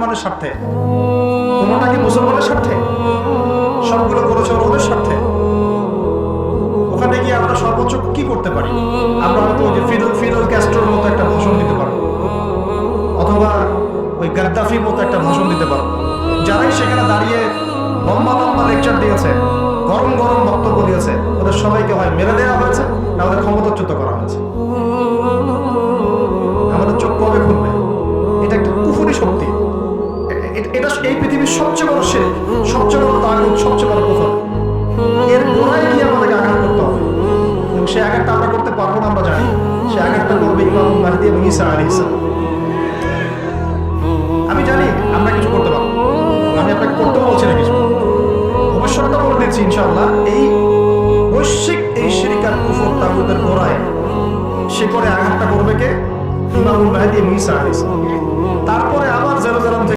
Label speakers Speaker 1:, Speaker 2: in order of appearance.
Speaker 1: মুসলমানের স্বার্থে, কোনটা কি মুসলমানের স্বার্থে? সবগুলো করেছে ওদের স্বার্থে। ওখানে গিয়ে আমরা সর্বোচ্চ কি করতে পারি? আমরা হয়তো ওই যে ফিদেল ক্যাস্ট্রোর মতো একটা ভাষণ দিতে পারবো, অথবা ওই গাদ্দাফির মতো একটা ভাষণ দিতে পারবো। যারাই সেখানে দাঁড়িয়ে লম্বা লম্বা লেকচার দিয়েছে, গরম গরম বক্তব্য দিয়েছে, ওদের সবাইকে হয় মেরে দেওয়া হয়েছে না ওদের ক্ষমতাচ্যুত করা হয়েছে। আমাদের চোখ কবে খুলবে? এটা একটা কুফরি শক্তি। এটা এই পৃথিবীর সবচেয়ে বড় শিরক, সবচেয়ে বড় তাগুত, সবচেয়ে বড় কুফর। এর গোড়ায় গিয়ে আমাদেরকে আঘাত করতে হবে, এবং সেই আঘাতটা আমরা করতে পারবো না, আমরা জানি। সে আঘাতটা করবে ইমাম মাহদী এবং ঈসা আলাইহিস সালাম। আমি জানি আমরা কিছু করতে পারবো, আমি আপনাকে করতেও বলছি না কিছু, ভবিষ্যৎটা বলে দিচ্ছি ইনশাআল্লাহ। এই বৈশ্বিক এই শিরক আর কুফর তাগুতের গোড়ায় সে করে আঘাতটা করবে কে? ইমাম মাহদী এবং ঈসা আলাইহিস সালাম।